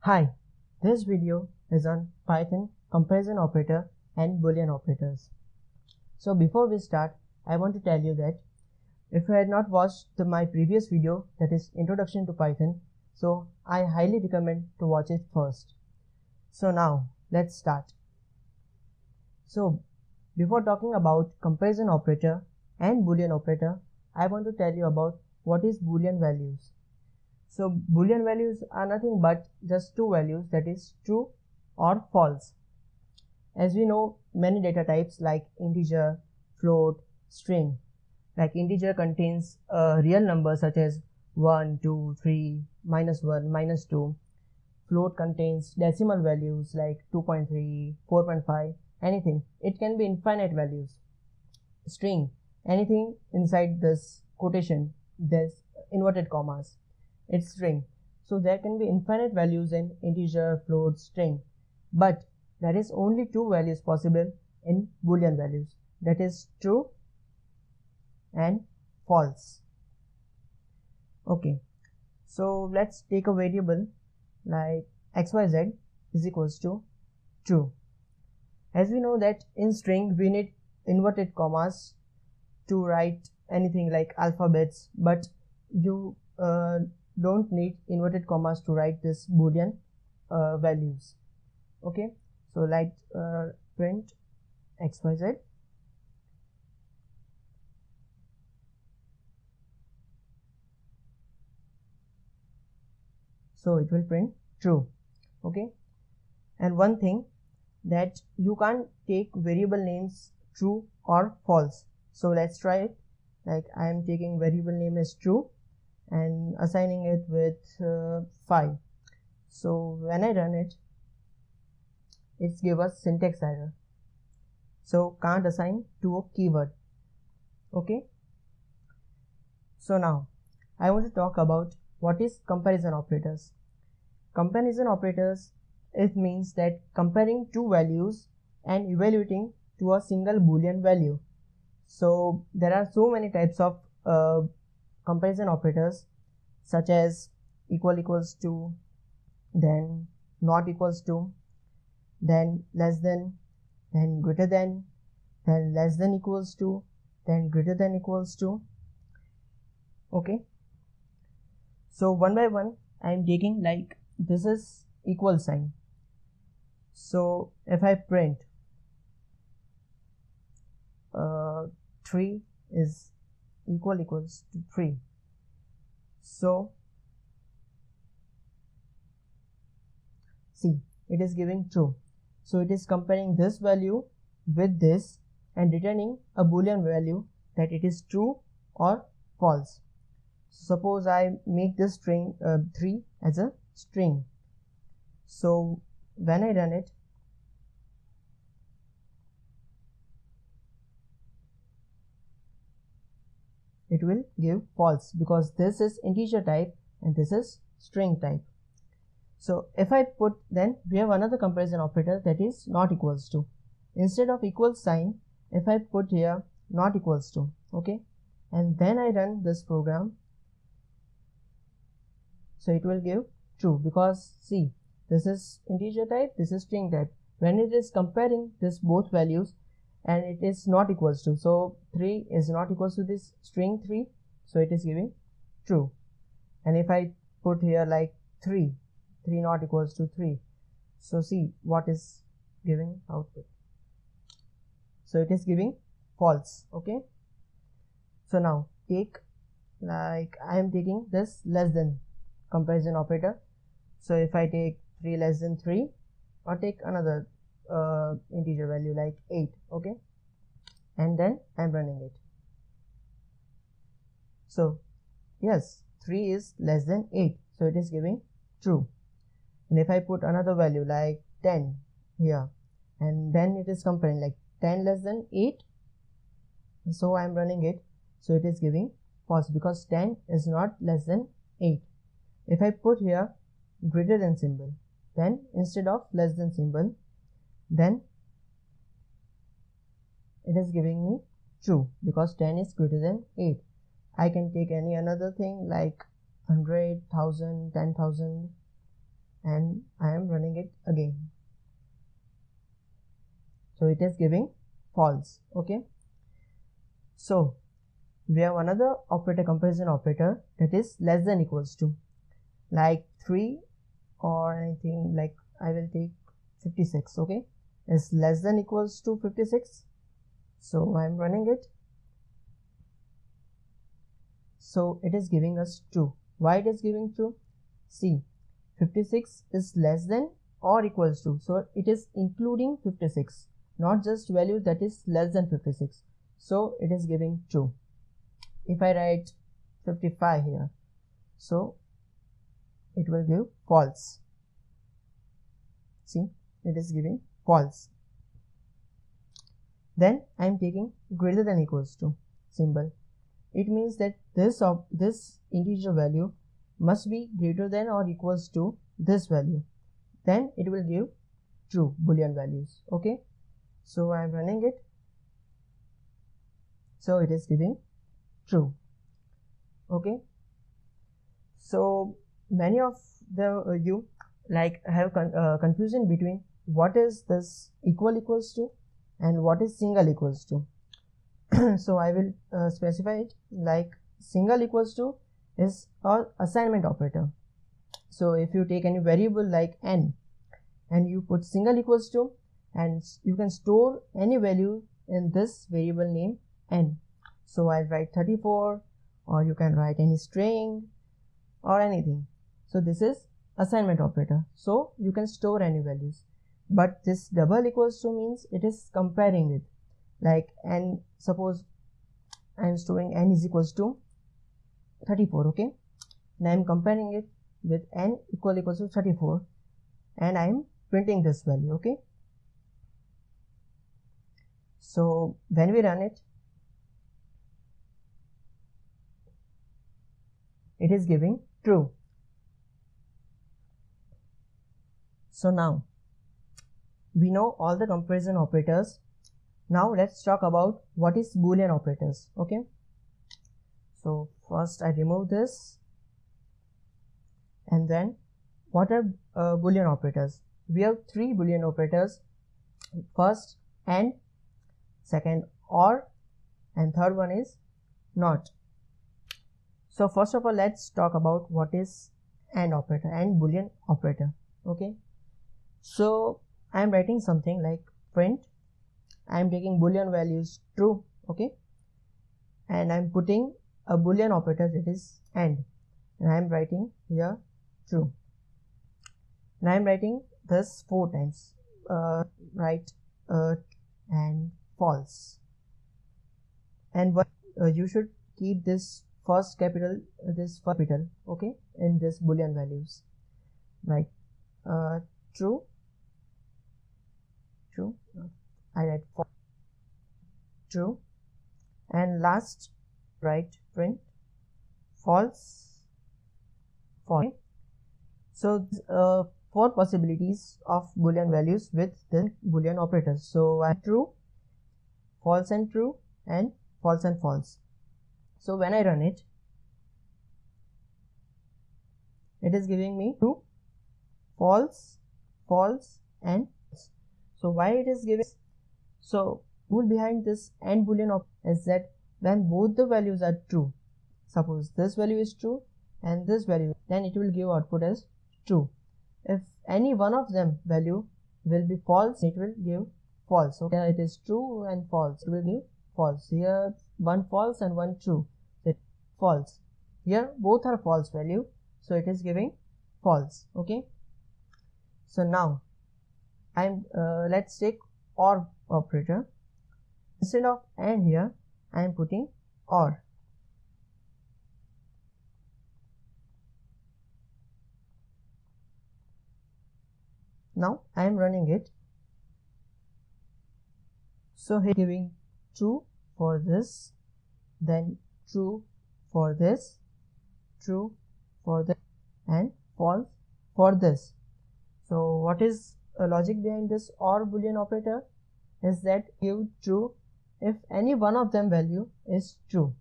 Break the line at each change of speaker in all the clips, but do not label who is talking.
Hi, this video is on Python comparison operator and Boolean operators. So before we start, I want to tell you that if you had not watched my previous video, that is Introduction to Python, so I highly recommend to watch it first. So now let's start. So before talking about comparison operator and Boolean operator, I want to tell you about what is Boolean values. So Boolean values are nothing but just two values, that is true or false. As we know, many data types like integer, float, string. Like integer contains a real number such as 1, 2, 3, minus 1, minus 2. Float contains decimal values like 2.3, 4.5, anything. It can be infinite values. String, anything inside this quotation, this inverted commas, it's string. So there can be infinite values in integer, float, string, but there is only two values possible in Boolean values, that is true and false. Okay, so let's take a variable like xyz is equals to true. As we know that in string we need inverted commas to write anything like alphabets, but you don't need inverted commas to write this Boolean values. Okay, so like print xyz, so it will print true. Okay, and one thing that you can't take variable names true or false, so let's try it. Like I am taking variable name as true and assigning it with 5. So when I run it, it's give us syntax error, so can't assign to a keyword. Okay, so now I want to talk about what is comparison operators. Comparison operators, it means that comparing two values and evaluating to a single Boolean value. So there are so many types of comparison operators, such as equal equals to, then not equals to, then less than, then greater than, then less than equals to, then greater than equals to. Okay, so one by one I am taking, like this is equal sign. So if I print 3 is equals to 3, so see, it is giving true. So it is comparing this value with this and returning a Boolean value that it is true or false. Suppose I make this string 3 as a string. So when I run it, it will give false because this is integer type and this is string type. So if I put, then we have another comparison operator, that is not equals to. Instead of equal sign, if I put here not equals to, okay, and then I run this program, so it will give true because see, this is integer type, this is string type. When it is comparing this both values and it is not equals to, so 3 is not equals to this string 3, so it is giving true. And if I put here like 3 not equals to 3, so see what is giving output, so it is giving false. Okay, so now take, like I am taking this less than comparison operator. So if I take 3 less than 3, or take another integer value like 8, okay, and then I'm running it. So yes, 3 is less than 8, so it is giving true. And if I put another value like 10 here, and then it is comparing like 10 less than 8, so I'm running it, so it is giving false because 10 is not less than 8. If I put here greater than symbol, then instead of less than symbol, then it is giving me true because 10 is greater than 8. I can take any another thing like 100, 1000, 10,000, and it is giving false. Okay, so we have another operator, comparison operator, that is less than equals to, like 3 or anything, like I will take 56. Okay, is less than equals to 56, so I am running it. So it is giving us true. Why it is giving true? See, 56 is less than or equals to, so it is including 56, not just value that is less than 56, so it is giving true. If I write 55 here, so it will give false. See, it is giving false. Then I am taking greater than equals to symbol. It means that this integer value must be greater than or equals to this value, then it will give true boolean values. Okay, so I am running it, so it is giving true. Okay, so many of the you like have confusion between what is this equals to and what is single equals to. So I will specify it, like single equals to is an assignment operator. So if you take any variable like n and you put single equals to, and you can store any value in this variable name n. So I'll write 34, or you can write any string or anything. So this is assignment operator, so you can store any values. But this double equals to means it is comparing it, like n, suppose I am storing n is equals to 34. Okay, and I am comparing it with n equals to 34, and I am printing this value. Okay, so when we run it, it is giving true. So now we know all the comparison operators. Now let's talk about what is boolean operators. Okay, so first I remove this, and then what are boolean operators? We have three boolean operators. First and, second or, and third one is not. So first of all, let's talk about what is AND operator, and boolean operator. Okay, so I am writing something like print, I am taking boolean values true. Okay, and I am putting a boolean operator, that is AND, and I am writing here true, and I am writing this 4 times, write and false. And what you should keep this first capital, okay, in this boolean values, like true, I write false, true, and last write print false. So 4 possibilities of boolean values with the boolean operators. So I true, false and true, and false and false. So when I run it, it is giving me true, false, false, and false. So why it is giving? So rule behind this AND boolean is that when both the values are true, suppose this value is true and this value, then it will give output as true. If any one of them value will be false, it will give false. Okay, it is true and false, it will give false. Here one false and one true, so false. Here both are false value, so it is giving false. Okay, so now I'm let's take OR operator. Instead of AND here, I am putting OR. Now I am running it. So here giving true for this, then true for this, true for this, and false for this. So what is a logic behind this OR boolean operator is that give true if any one of them value is true.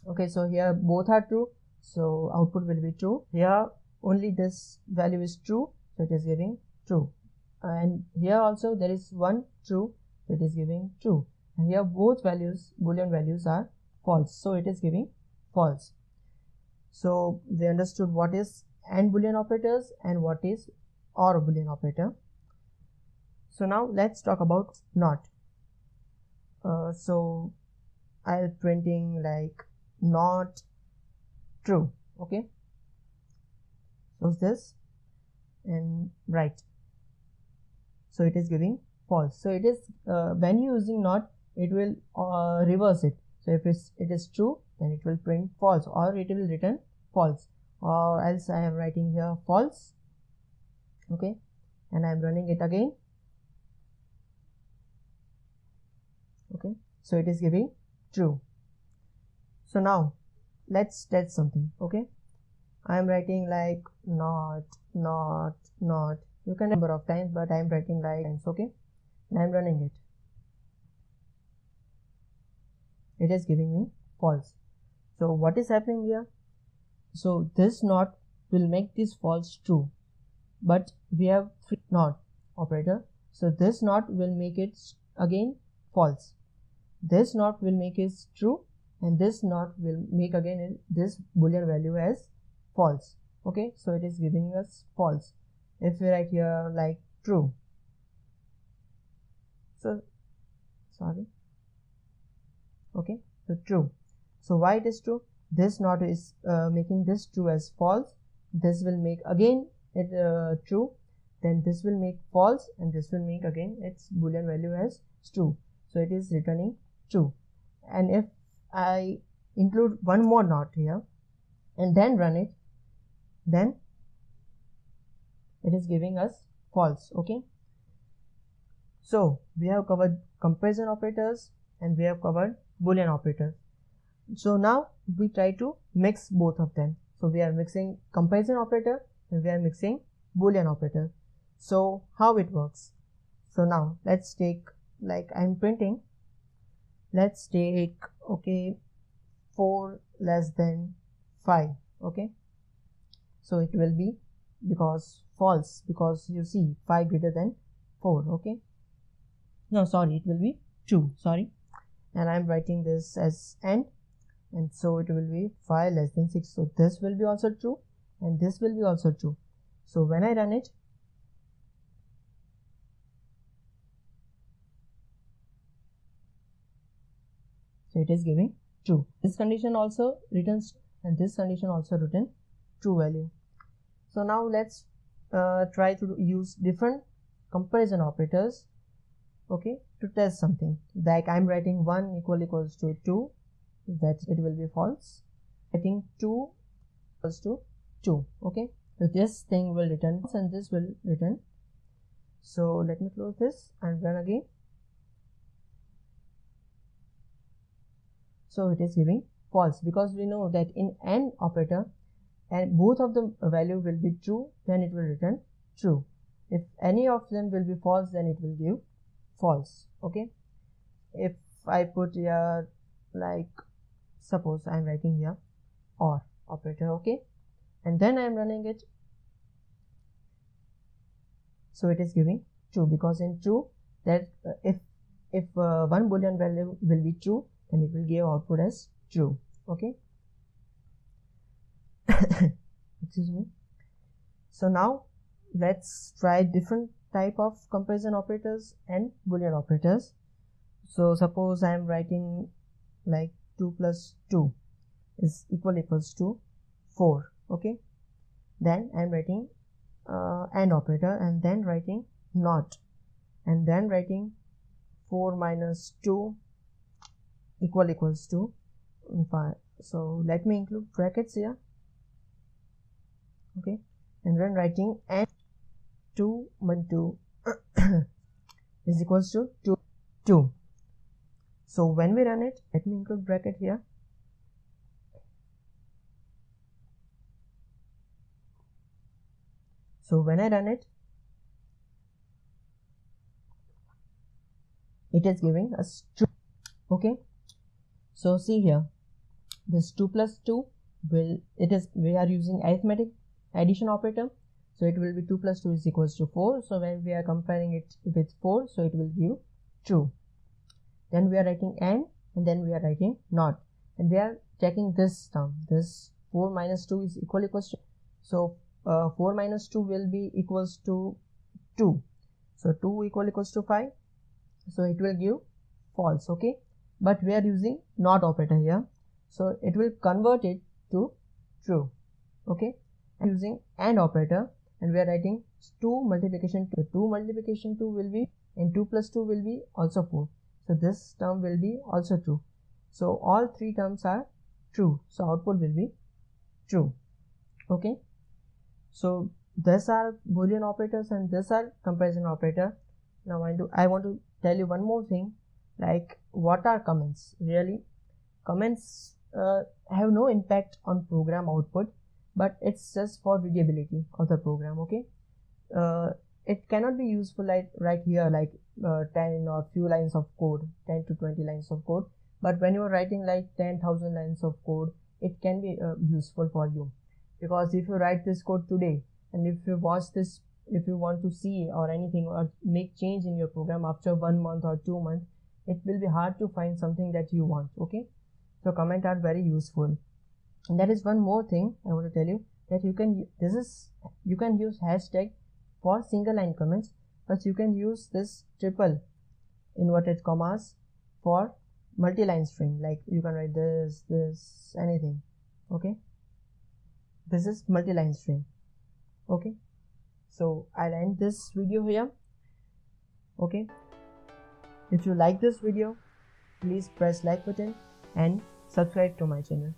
Okay, so here both are true, so output will be true. Here only this value is true, so it is giving true, and here also there is one true so it is giving true. And here both values, boolean values, are false, so it is giving false. So we understood what is AND boolean operators and what is OR boolean operator. So now let's talk about NOT. So I'll printing like not true. Okay, so this and right, so it is giving false. So it is when you using not, it will reverse it. So if it is true, then it will print false, or it will return false, or else I am writing here false. Okay, and I am running it again. Okay, so it is giving true. So now let's test something. Okay, I am writing like not. You can number of times, but I am writing like times. Okay, and I am running it. It is giving me false. So what is happening here? So this not will make this false true, but we have not operator, so this not will make it again false. This not will make it true, and this not will make again this boolean value as false. Okay, so it is giving us false. If we write here like true, so sorry, okay, so true. So why it is true? This not is making this true as false. This will make again it true, then this will make false, and this will make again its boolean value as true. So it is returning true. And if I include one more not here and then run it, then it is giving us false. Okay, so we have covered comparison operators and we have covered boolean operators. So now we try to mix both of them. So we are mixing comparison operator and we are mixing boolean operator. So how it works? So now let's take, like I'm printing, let's take, okay, 4 less than 5. Okay, so it will be because false, because you see 5 greater than 4. Okay, no, sorry, it will be 2, sorry, and I'm writing this as AND, and so it will be 5 less than 6. So this will be also true and this will be also true. So when I run it, so it is giving true. This condition also returns, and this condition also return true value. So now let's try to use different comparison operators, okay, to test something. Like I'm writing 1 equals to 2, that it will be false. Writing 2 equals to 2. Okay, so this thing will return and this will return. So let me close this and run again. So it is giving false, because we know that in AND operator, and both of the value will be true, then it will return true. If any of them will be false, then it will give false. Okay, if I put here, like suppose I am writing here OR operator, okay, and then I am running it, so it is giving true, because in true, that if one boolean value will be true, then it will give output as true. Okay, excuse me. So now let's try different type of comparison operators and boolean operators. So suppose I am writing like 2 plus 2 is equals to 4. Okay, then I am writing AND operator, and then writing not, and then writing 4 minus 2 equals to 5. So let me include brackets here. Okay, and then writing AND 2 minus 2 is equals to 2. So when we run it, let me include bracket here. So when I run it, it is giving us true. Okay, so see here, this 2 plus 2 will, we are using arithmetic addition operator, so it will be 2 plus 2 is equals to 4. So when we are comparing it with 4, so it will give true. Then we are writing and then we are writing not, and we are checking this term, this 4 minus 2 is equals to, so 4 minus 2 will be equals to 2, so 2 equals to 5, so it will give false. Okay, but we are using not operator here, so it will convert it to true. Okay, and using and operator, and we are writing 2 multiplication 2. 2 multiplication 2 will be, and 2 plus 2 will be also 4, so this term will be also true. So all three terms are true, so output will be true. Okay, so these are Boolean operators and these are comparison operator. Now I want to tell you one more thing, like what are comments. Really, comments have no impact on program output, but it's just for readability of the program. Okay, it cannot be useful like right here, like 10 or few lines of code, 10 to 20 lines of code, but when you are writing like 10,000 lines of code, it can be useful for you, because if you write this code today and if you watch this, if you want to see or anything or make change in your program after 1 month or 2 months, it will be hard to find something that you want. Okay, so comment are very useful. And that is one more thing I want to tell you, that you can use hashtag for single line comments, but you can use this triple inverted commas for multi-line string, like you can write this anything. Okay, this is multi-line string. Okay, so I'll end this video here. Okay, if you like this video, please press like button and subscribe to my channel.